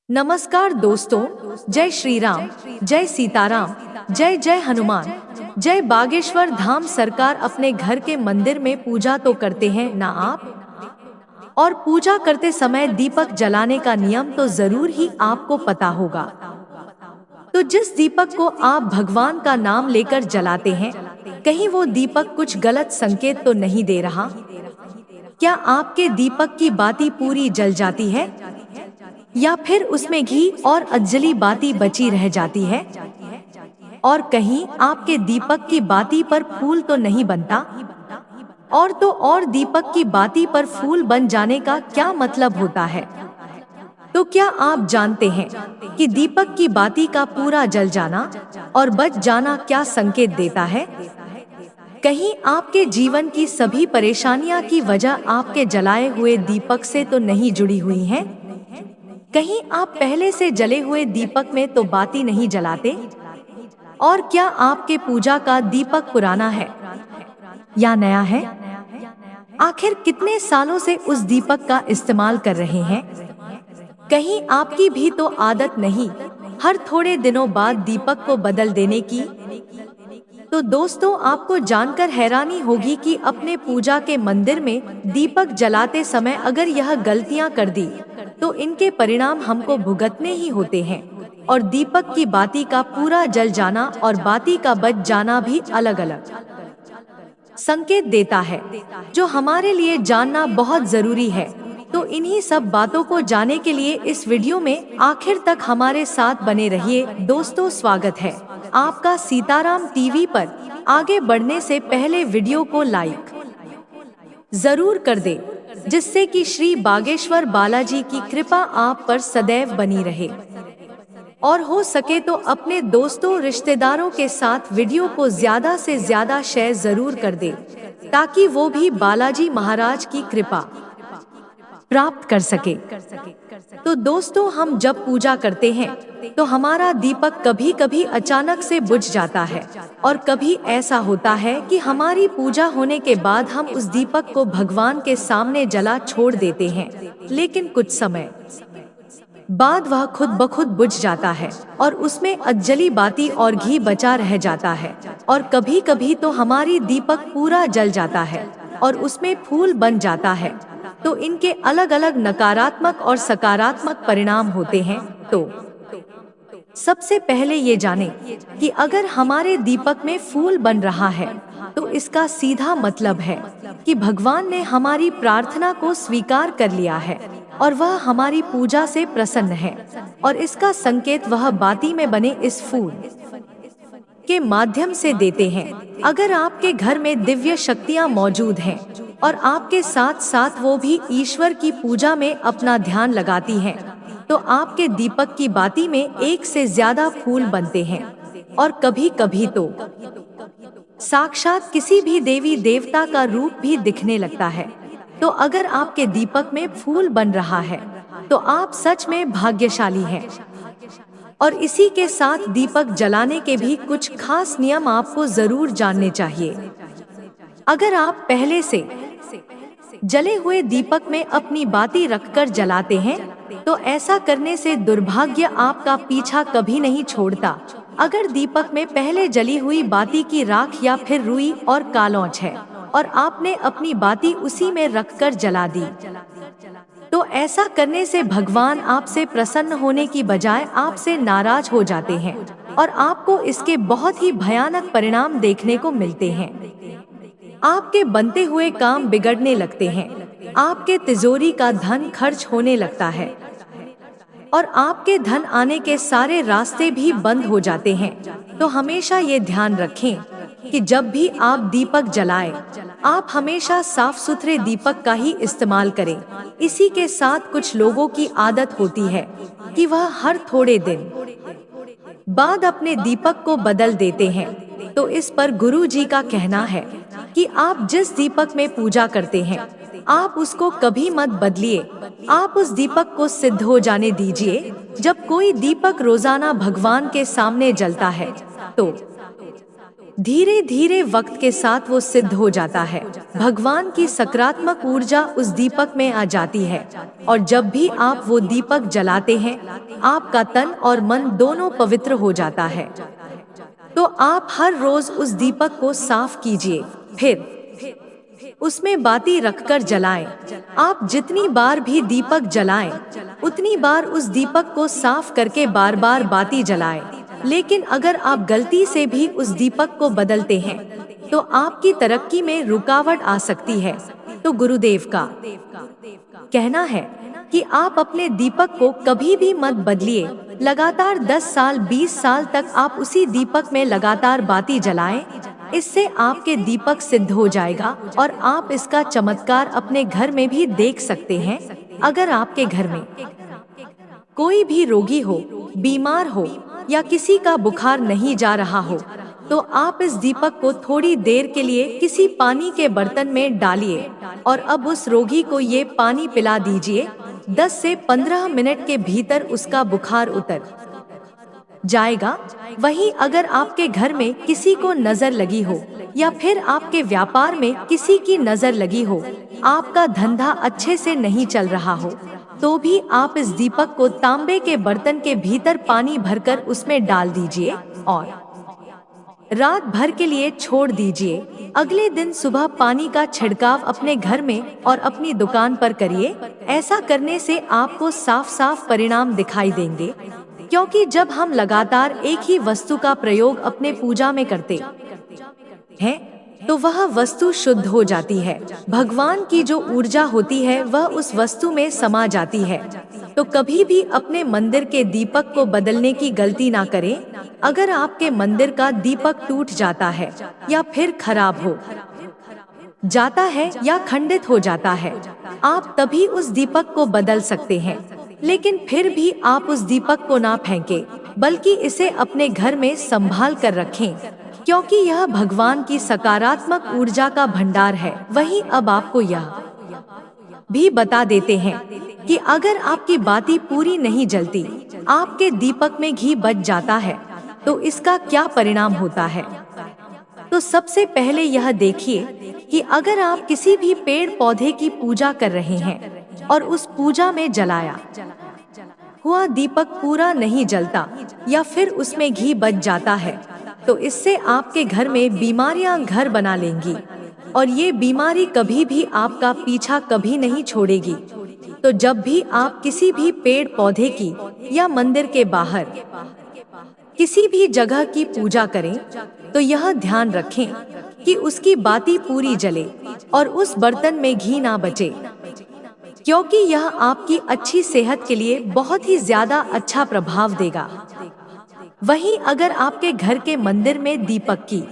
नमस्कार दोस्तों, जय श्री राम, जय सीताराम, जय जय हनुमान, जय बागेश्वर धाम। सरकार अपने घर के मंदिर में पूजा तो करते हैं ना आप? और पूजा करते समय दीपक जलाने का नियम तो जरूर ही आपको पता होगा। तो जिस दीपक को आप भगवान का नाम लेकर जलाते हैं, कहीं वो दीपक कुछ गलत संकेत तो नहीं दे रहा? क्या आपके दीपक की बाती पूरी जल जाती है, या फिर उसमें घी और अंजलि बाती बची रह जाती है? और कहीं आपके दीपक की बाती पर फूल तो नहीं बनता? और तो और दीपक की बाती पर फूल बन जाने का क्या मतलब होता है? तो क्या आप जानते हैं कि दीपक की बाती का पूरा जल जाना और बच जाना क्या संकेत देता है? कहीं आपके जीवन की सभी परेशानियां की वजह आपके जलाए हुए दीपक से तो नहीं जुड़ी हुई हैं? कहीं आप पहले से जले हुए दीपक में तो बाती नहीं जलाते? और क्या आपके पूजा का दीपक पुराना है या नया है? आखिर कितने सालों से उस दीपक का इस्तेमाल कर रहे हैं? कहीं आपकी भी तो आदत नहीं हर थोड़े दिनों बाद दीपक को बदल देने की? तो दोस्तों, आपको जानकर हैरानी होगी कि अपने पूजा के मंदिर में दीपक जलाते समय अगर यह गलतियां कर दी तो इनके परिणाम हमको भुगतने ही होते हैं। और दीपक की बाती का पूरा जल जाना और बाती का बच जाना भी अलग अलग संकेत देता है, जो हमारे लिए जानना बहुत जरूरी है। तो इन्हीं सब बातों को जानने के लिए इस वीडियो में आखिर तक हमारे साथ बने रहिए। दोस्तों, स्वागत है आपका सीताराम टीवी पर। आगे बढ़ने से पहले वीडियो को लाइक जरूर कर दे, जिससे कि श्री बागेश्वर बालाजी की कृपा आप पर सदैव बनी रहे। और हो सके तो अपने दोस्तों रिश्तेदारों के साथ वीडियो को ज्यादा से ज्यादा शेयर जरूर कर दे, ताकि वो भी बालाजी महाराज की कृपा प्राप्त कर सके। तो दोस्तों, हम जब पूजा करते हैं तो हमारा दीपक कभी कभी अचानक से बुझ जाता है, और कभी ऐसा होता है कि हमारी पूजा होने के बाद हम उस दीपक को भगवान के सामने जला छोड़ देते हैं, लेकिन कुछ समय बाद वह खुद ब खुद बुझ जाता है और उसमें अंजलि बाती और घी बचा रह जाता है। और कभी कभी तो हमारी दीपक पूरा जल जाता है और उसमें फूल बन जाता है। तो इनके अलग अलग नकारात्मक और सकारात्मक परिणाम होते हैं। तो सबसे पहले ये जानें कि अगर हमारे दीपक में फूल बन रहा है तो इसका सीधा मतलब है कि भगवान ने हमारी प्रार्थना को स्वीकार कर लिया है और वह हमारी पूजा से प्रसन्न है। और इसका संकेत वह बाती में बने इस फूल के माध्यम से देते हैं। अगर आपके घर में दिव्य शक्तियां मौजूद हैं और आपके साथ साथ वो भी ईश्वर की पूजा में अपना ध्यान लगाती हैं, तो आपके दीपक की बाती में एक से ज्यादा फूल बनते हैं। और कभी कभी तो साक्षात किसी भी देवी देवता का रूप भी दिखने लगता है। तो अगर आपके दीपक में फूल बन रहा है तो आप सच में भाग्यशाली हैं। और इसी के साथ दीपक जलाने के भी कुछ खास नियम आपको जरूर जानने चाहिए। अगर आप पहले से जले हुए दीपक में अपनी बाती रखकर जलाते हैं तो ऐसा करने से दुर्भाग्य आपका पीछा कभी नहीं छोड़ता। अगर दीपक में पहले जली हुई बाती की राख या फिर रुई और कालौंच है और आपने अपनी बाती उसी में रखकर जला दी, तो ऐसा करने से भगवान आपसे प्रसन्न होने की बजाय आपसे नाराज हो जाते हैं और आपको इसके बहुत ही भयानक परिणाम देखने को मिलते हैं। आपके बनते हुए काम बिगड़ने लगते हैं, आपके तिजोरी का धन खर्च होने लगता है और आपके धन आने के सारे रास्ते भी बंद हो जाते हैं। तो हमेशा ये ध्यान रखें कि जब भी आप दीपक जलाएं, आप हमेशा साफ सुथरे दीपक का ही इस्तेमाल करें। इसी के साथ कुछ लोगों की आदत होती है कि वह हर थोड़े दिन बाद अपने दीपक को बदल देते हैं। तो इस पर गुरु जी का कहना है कि आप जिस दीपक में पूजा करते हैं, आप उसको कभी मत बदलिए। आप उस दीपक को सिद्ध हो जाने दीजिए। जब कोई दीपक रोजाना भगवान के सामने जलता है तो धीरे धीरे वक्त के साथ वो सिद्ध हो जाता है। भगवान की सकारात्मक ऊर्जा उस दीपक में आ जाती है और जब भी आप वो दीपक जलाते हैं, आपका तन और मन दोनों पवित्र हो जाता है। तो आप हर रोज उस दीपक को साफ कीजिए, फिर उसमें बाती रखकर जलाएं। आप जितनी बार भी दीपक जलाएं, उतनी बार उस दीपक को साफ करके बार बार बाती जलाएं। लेकिन अगर आप गलती से भी उस दीपक को बदलते हैं, तो आपकी तरक्की में रुकावट आ सकती है। तो गुरुदेव का कहना है कि आप अपने दीपक को कभी भी मत बदलिए। लगातार 10 साल 20 साल तक आप उसी दीपक में लगातार बाती जलाएं। इससे आपके दीपक सिद्ध हो जाएगा और आप इसका चमत्कार अपने घर में भी देख सकते हैं। अगर आपके घर में कोई भी रोगी हो, बीमार हो या किसी का बुखार नहीं जा रहा हो, तो आप इस दीपक को थोड़ी देर के लिए किसी पानी के बर्तन में डालिए और अब उस रोगी को ये पानी पिला दीजिए। 10 से 15 मिनट के भीतर उसका बुखार उतर जाएगा। वहीं अगर आपके घर में किसी को नजर लगी हो या फिर आपके व्यापार में किसी की नजर लगी हो, आपका धंधा अच्छे से नहीं चल रहा हो, तो भी आप इस दीपक को तांबे के बर्तन के भीतर पानी भरकर उसमें डाल दीजिए और रात भर के लिए छोड़ दीजिए। अगले दिन सुबह पानी का छिड़काव अपने घर में और अपनी दुकान पर करिए। ऐसा करने से आपको साफ साफ परिणाम दिखाई देंगे, क्योंकि जब हम लगातार एक ही वस्तु का प्रयोग अपने पूजा में करते हैं, तो वह वस्तु शुद्ध हो जाती है। भगवान की जो ऊर्जा होती है वह उस वस्तु में समा जाती है। तो कभी भी अपने मंदिर के दीपक को बदलने की गलती ना करें। अगर आपके मंदिर का दीपक टूट जाता है या फिर खराब हो जाता है या खंडित हो जाता है, आप तभी उस दीपक को बदल सकते हैं। लेकिन फिर भी आप उस दीपक को ना फेंकें, बल्कि इसे अपने घर में संभाल कर रखें, क्योंकि यह भगवान की सकारात्मक ऊर्जा का भंडार है। वहीं अब आपको यह भी बता देते हैं कि अगर आपकी बाती पूरी नहीं जलती, आपके दीपक में घी बच जाता है, तो इसका क्या परिणाम होता है। तो सबसे पहले यह देखिए कि अगर आप किसी भी पेड़ पौधे की पूजा कर रहे हैं और उस पूजा में जलाया हुआ दीपक पूरा नहीं जलता या फिर उसमें घी बच जाता है, तो इससे आपके घर में बीमारियां घर बना लेंगी और ये बीमारी कभी भी आपका पीछा कभी नहीं छोड़ेगी। तो जब भी आप किसी भी पेड़ पौधे की या मंदिर के बाहर किसी भी जगह की पूजा करें, तो यह ध्यान रखें कि उसकी बाती पूरी जले और उस बर्तन में घी ना बचे, क्योंकि यह आपकी अच्छी सेहत के लिए बहुत ही ज्यादा अच्छा प्रभाव देगा। वहीं अगर आपके घर के मंदिर में दीपक की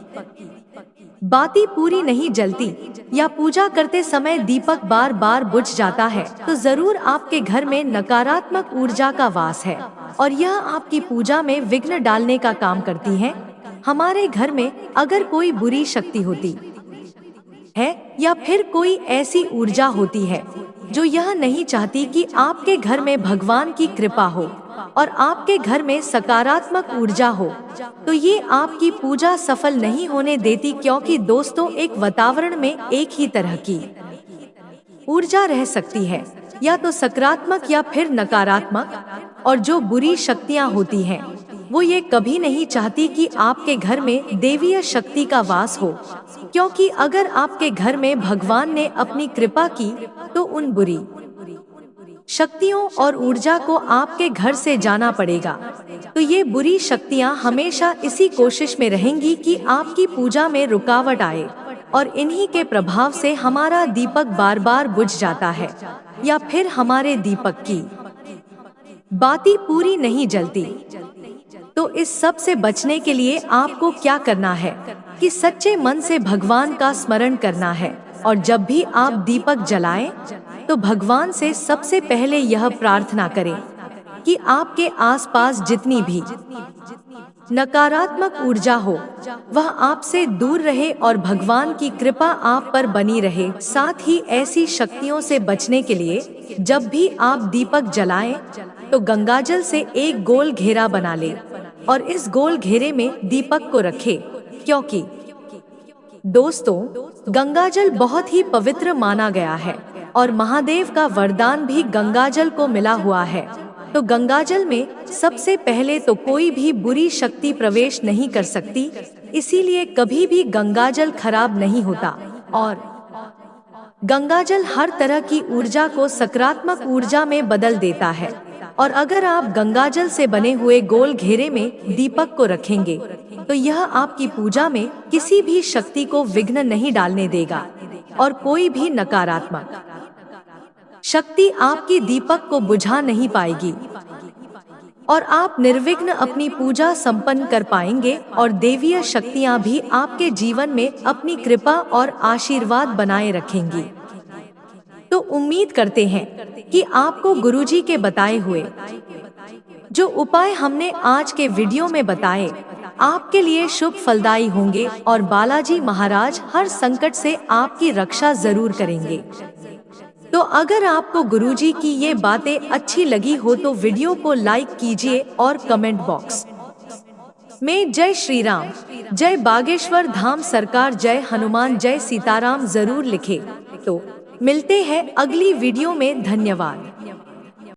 बाती पूरी नहीं जलती या पूजा करते समय दीपक बार बार बुझ जाता है, तो जरूर आपके घर में नकारात्मक ऊर्जा का वास है और यह आपकी पूजा में विघ्न डालने का काम करती है। हमारे घर में अगर कोई बुरी शक्ति होती है या फिर कोई ऐसी ऊर्जा होती है जो यह नहीं चाहती कि आपके घर में भगवान की कृपा हो और आपके घर में सकारात्मक ऊर्जा हो, तो ये आपकी पूजा सफल नहीं होने देती। क्योंकि दोस्तों, एक वातावरण में एक ही तरह की ऊर्जा रह सकती है, या तो सकारात्मक या फिर नकारात्मक, और जो बुरी शक्तियाँ होती हैं वो ये कभी नहीं चाहती कि आपके घर में देवीय शक्ति का वास हो, क्योंकि अगर आपके घर में भगवान ने अपनी कृपा की तो उन बुरी शक्तियों और ऊर्जा को आपके घर से जाना पड़ेगा। तो ये बुरी शक्तियाँ हमेशा इसी कोशिश में रहेंगी कि आपकी पूजा में रुकावट आए, और इन्हीं के प्रभाव से हमारा दीपक बार बार बुझ जाता है या फिर हमारे दीपक की बाती पूरी नहीं जलती। तो इस सब से बचने के लिए आपको क्या करना है कि सच्चे मन से भगवान का स्मरण करना है, और जब भी आप दीपक जलाएं तो भगवान से सबसे पहले यह प्रार्थना करें कि आपके आसपास जितनी भी नकारात्मक ऊर्जा हो वह आपसे दूर रहे और भगवान की कृपा आप पर बनी रहे। साथ ही ऐसी शक्तियों से बचने के लिए जब भी आप दीपक जलाएं तो गंगाजल से एक गोल घेरा बना ले और इस गोल घेरे में दीपक को रखें, क्योंकि दोस्तों, गंगाजल बहुत ही पवित्र माना गया है और महादेव का वरदान भी गंगाजल को मिला हुआ है। तो गंगाजल में सबसे पहले तो कोई भी बुरी शक्ति प्रवेश नहीं कर सकती, इसीलिए कभी भी गंगाजल खराब नहीं होता। और गंगाजल हर तरह की ऊर्जा को सकारात्मक ऊर्जा में बदल देता है। और अगर आप गंगाजल से बने हुए गोल घेरे में दीपक को रखेंगे तो यह आपकी पूजा में किसी भी शक्ति को विघ्न नहीं डालने देगा और कोई भी नकारात्मक शक्ति आपकी दीपक को बुझा नहीं पाएगी और आप निर्विघ्न अपनी पूजा संपन्न कर पाएंगे और देवीय शक्तियां भी आपके जीवन में अपनी कृपा और आशीर्वाद बनाए रखेंगी। तो उम्मीद करते हैं कि आपको गुरुजी के बताए हुए जो उपाय हमने आज के वीडियो में बताए आपके लिए शुभ फलदायी होंगे और बालाजी महाराज हर संकट से आपकी रक्षा जरूर करेंगे। तो अगर आपको गुरुजी की ये बातें अच्छी लगी हो तो वीडियो को लाइक कीजिए और कमेंट बॉक्स में जय श्री राम, जय बागेश्वर धाम सरकार, जय हनुमान, जय सीताराम जरूर लिखें। तो मिलते हैं अगली वीडियो में। धन्यवाद।